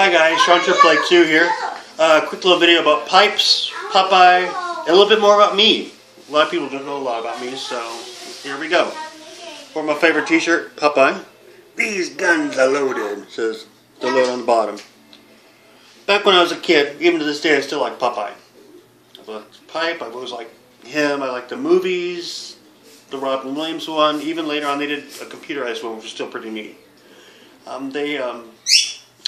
Hi guys, Sean Play 2 here. Quick little video about pipes, Popeye, and a little bit more about me. A lot of people don't know a lot about me, so here we go. For my favorite t-shirt, Popeye. These guns are loaded, it says the load on the bottom. Back when I was a kid, even to this day, I still like Popeye. I like Pipe, I've always liked him, I like the movies, the Robin Williams one. Even later on they did a computerized one, which was still pretty neat.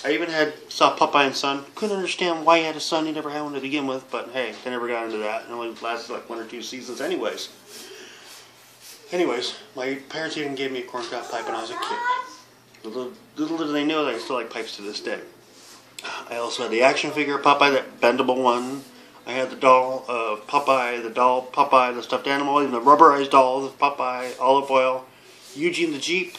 I even saw Popeye and Son. Couldn't understand why he had a son. He never had one to begin with, but hey, they never got into that. It only lasted like 1 or 2 seasons anyways. My parents even gave me a corncob pipe when I was a kid. Little did they know that I still like pipes to this day. I also had the action figure of Popeye, that bendable one. I had the doll of Popeye, the stuffed animal, even the rubberized doll of Popeye, Olive Oil, Eugene the Jeep,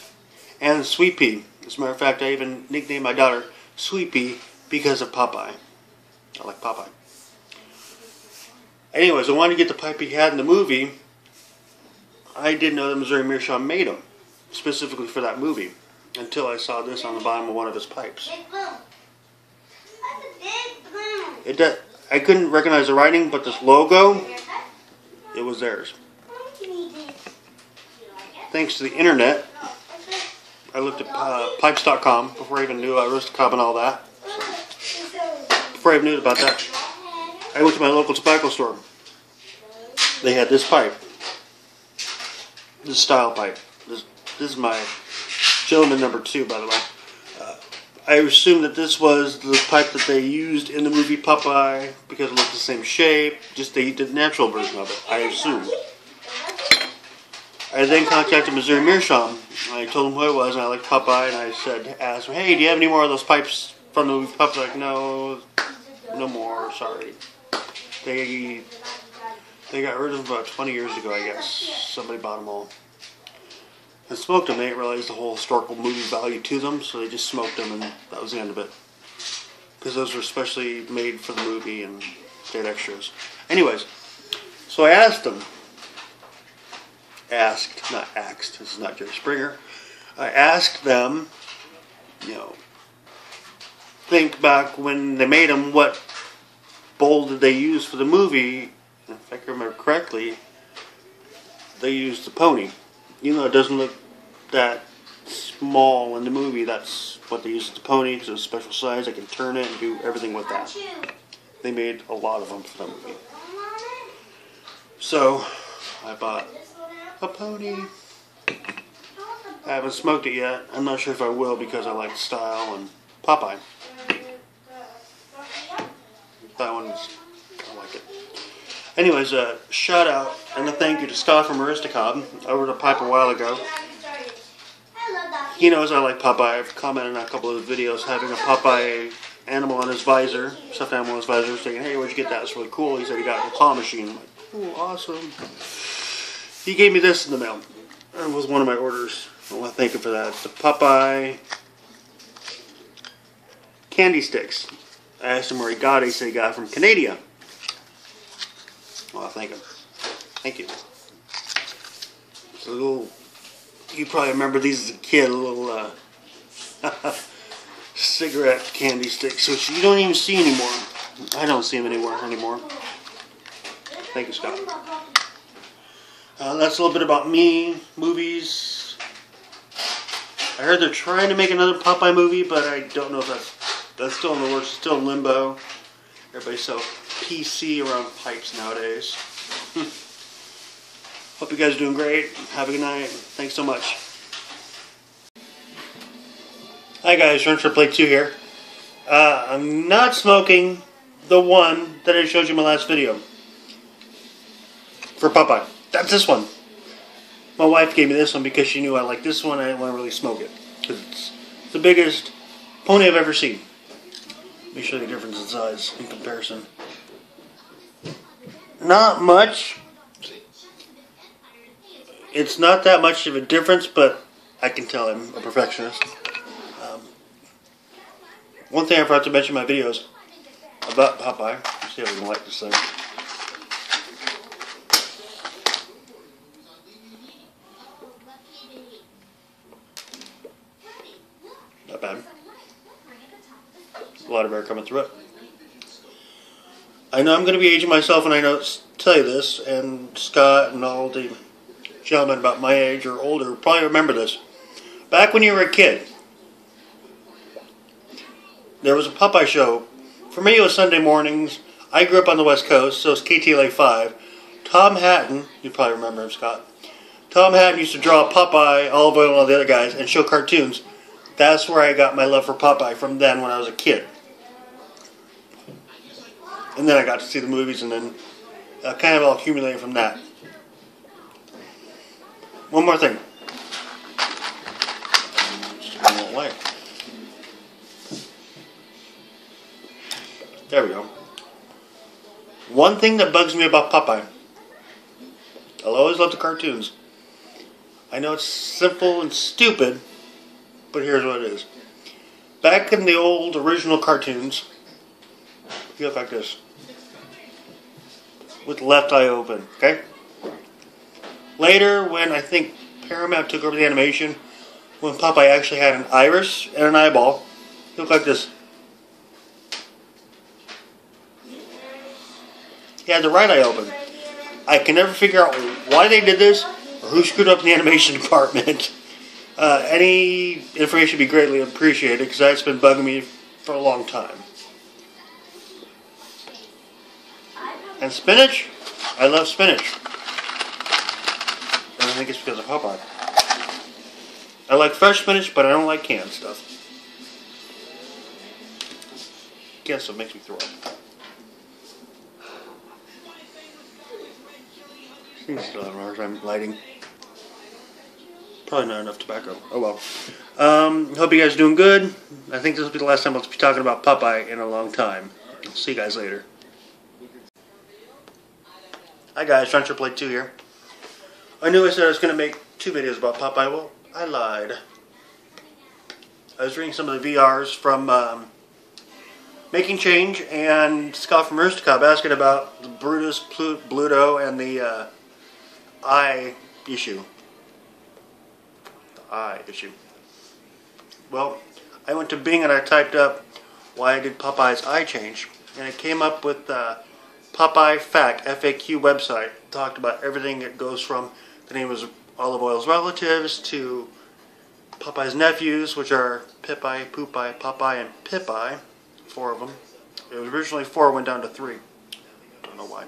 and Sweet Pea. As a matter of fact, I even nicknamed my daughter Sweet Pea because of Popeye. I like Popeye. Anyways, I wanted to get the pipe he had in the movie. I didn't know that Missouri Meerschaum made them, specifically for that movie, until I saw this on the bottom of one of his pipes. I couldn't recognize the writing, but this logo, it was theirs. Thanks to the internet, I looked at pipes.com before I even knew Aristocob and all that. Before I even knew about that, I went to my local tobacco store. They had this pipe. This style pipe. This is my gentleman number 2, by the way. I assumed that this was the pipe that they used in the movie Popeye because it looked the same shape, just they did the natural version of it, I assumed. I then contacted Missouri Meerschaum. I told them who I was, and I liked Popeye, and I asked them, hey, do you have any more of those pipes from the movie Popeye? Like, no more, sorry. They got rid of them about 20 years ago, I guess. Somebody bought them all. And smoked them. They didn't realize the whole historical movie value to them, so they just smoked them, and that was the end of it. Because those were specially made for the movie, and they had extras. Anyways, so I asked them. Not axed. This is not Jerry Springer. I asked them, think back when they made them, what bowl did they use for the movie? And if I can remember correctly, they used the pony. Even though it doesn't look that small in the movie, that's what they used the pony, because it was a special size. I can turn it and do everything with that. They made a lot of them for the movie. So, I bought a pony. I haven't smoked it yet. I'm not sure if I will because I like style and Popeye. That one's, I like it. Anyways, a shout out and a thank you to Scott from Aristocob. I ordered a pipe a while ago. He knows I like Popeye. I've commented on a couple of videos having a Popeye animal on his visor, stuffed animal on his visor, saying, hey, where'd you get that? It's really cool. He said he got it in a claw machine. I'm like, oh, awesome. He gave me this in the mail. It was one of my orders. I want to thank him for that. It's the Popeye candy sticks. I asked him where he got it. He said he got it from Canada. Well, thank him. Thank you. It's a little, you probably remember these as a kid, a little cigarette candy sticks, which you don't even see anymore. I don't see them anymore. Thank you, Scott. That's a little bit about me, movies. I heard they're trying to make another Popeye movie, but I don't know if that's still in the works, still in limbo. Everybody's so PC around pipes nowadays. Hope you guys are doing great. Have a good night. Thanks so much. Hi guys, Sean Play 2 here. I'm not smoking the one that I showed you in my last video for Popeye. That's this one. My wife gave me this one because she knew I liked this one and I didn't want to really smoke it. It's the biggest pony I've ever seen. Let me show you the difference in size in comparison. Not much. It's not that much of a difference, but I can tell I'm a perfectionist. One thing I forgot to mention in my videos about Popeye. Let's see if we can light this thing. Not bad. a lot of air coming through it. I know I'm going to be aging myself, and I know tell you this, and Scott and all the gentlemen about my age or older probably remember this. Back when you were a kid, there was a Popeye show. For me, it was Sunday mornings. I grew up on the West Coast, so it was KTLA 5. Tom Hatton, you probably remember him, Scott. Tom Hatton used to draw Popeye, Olive Oil, and all the other guys, and show cartoons. That's where I got my love for Popeye from then when I was a kid. And then I got to see the movies, and then kind of all accumulated from that. One more thing. Just a little light. There we go. One thing that bugs me about Popeye. I'll always love the cartoons. I know it's simple and stupid, but here's what it is. Back in the old original cartoons, he looked like this. With the left eye open, okay? Later, when I think Paramount took over the animation, when Popeye actually had an iris and an eyeball, he looked like this. He had the right eye open. I can never figure out why they did this or who screwed up in the animation department. Any information would be greatly appreciated because that's been bugging me for a long time. And spinach? I love spinach. And I think it's because of Popeye. I like fresh spinach, but I don't like canned stuff. Guess it makes me throw up. Still having a hard time lighting. Probably not enough tobacco. Oh well. Hope you guys are doing good. I think this will be the last time I'll be talking about Popeye in a long time. See you guys later. Hi guys, Sean Triple 2 here. I knew I said I was going to make 2 videos about Popeye. Well, I lied. I was reading some of the VRs from Making Change and Scott from Roosticop asking about the Brutus, Bluto, and the eye issue. The eye issue. Well, I went to Bing and I typed up why did Popeye's eye change, and it came up with Popeye Fact, FAQ website. Talked about everything. It goes from the name of Olive Oil's relatives to Popeye's nephews, which are Pip-Eye, Poop-Eye, Popeye, and Pip-Eye. 4 of them. It was originally 4, went down to 3. Don't know why.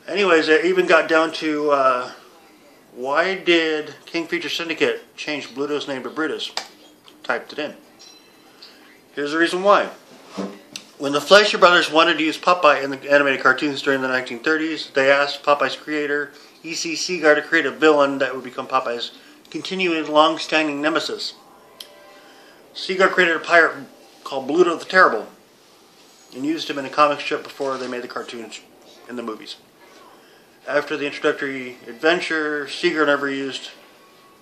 Anyways, it even got down to why did King Feature Syndicate change Bluto's name to Brutus? Typed it in. Here's the reason why. When the Fleischer brothers wanted to use Popeye in the animated cartoons during the 1930s, they asked Popeye's creator, E.C. Segar, to create a villain that would become Popeye's continuing long-standing nemesis. Segar created a pirate called Bluto the Terrible and used him in a comic strip before they made the cartoons and the movies. After the introductory adventure, Segar never used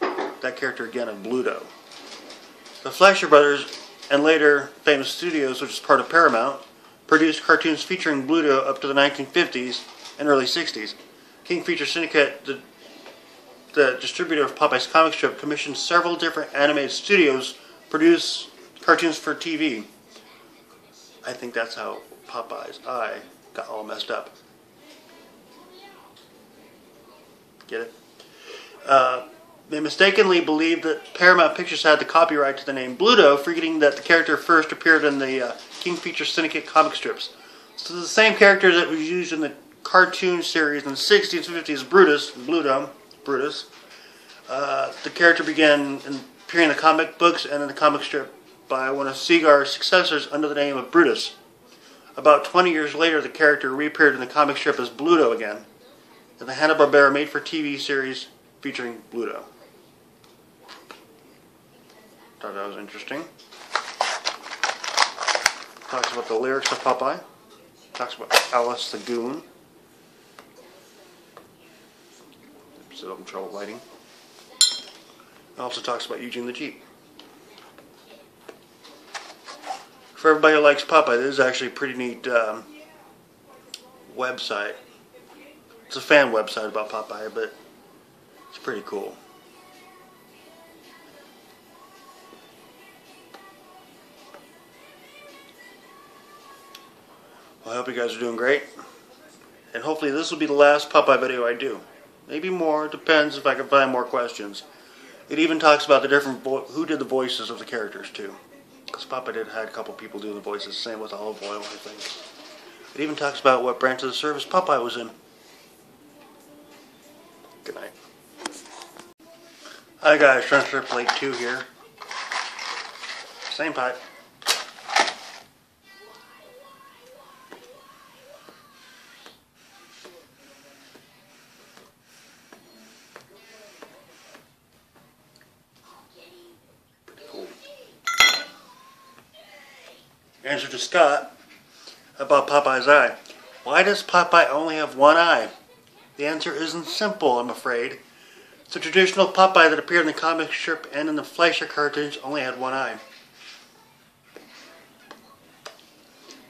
that character again of Bluto. The Fleischer brothers and later Famous Studios, which is part of Paramount, produced cartoons featuring Bluto up to the 1950s and early 60s. King Feature Syndicate, the distributor of Popeye's comic strip, commissioned several different animated studios produce cartoons for TV. I think that's how Popeye's eye got all messed up. Get it? They mistakenly believed that Paramount Pictures had the copyright to the name Bluto, forgetting that the character first appeared in the King Feature Syndicate comic strips. So the same character that was used in the cartoon series in the 60s and 50s, Brutus. The character began appearing in the comic books and in the comic strip by one of Segar's successors under the name of Brutus. About 20 years later, the character reappeared in the comic strip as Bluto again, in the Hanna-Barbera made-for-TV series featuring Bluto. Thought that was interesting. Talks about the lyrics of Popeye. Talks about Alice the Goon. Still having trouble lighting. It also talks about Eugene the Jeep. For everybody who likes Popeye, this is actually a pretty neat website. It's a fan website about Popeye, but it's pretty cool. I hope you guys are doing great. And hopefully this will be the last Popeye video I do. Maybe more, depends if I can find more questions. It even talks about the different who did the voices of the characters too. Because Popeye had a couple people doing the voices, same with Olive Oil, I think. It even talks about what branch of the service Popeye was in. Good night. I got a transfer plate 2 here. Same pipe. Pretty cool. Answer to Scott about Popeye's eye. Why does Popeye only have one eye? The answer isn't simple, I'm afraid. The traditional Popeye that appeared in the comic strip and in the Fleischer cartoons only had one eye.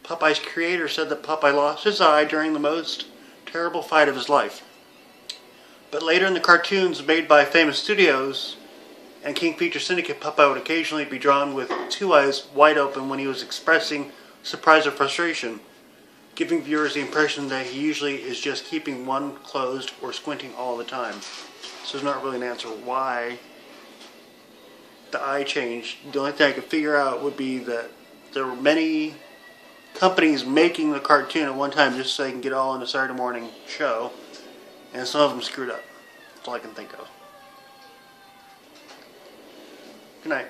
Popeye's creator said that Popeye lost his eye during the most terrible fight of his life. But later in the cartoons made by famous studios and King Feature Syndicate, Popeye would occasionally be drawn with 2 eyes wide open when he was expressing surprise or frustration, giving viewers the impression that he usually is just keeping one closed or squinting all the time. So there's not really an answer why the eye changed. The only thing I could figure out would be that there were many companies making the cartoon at one time just so they can get all in a Saturday morning show, and some of them screwed up. That's all I can think of. Good night.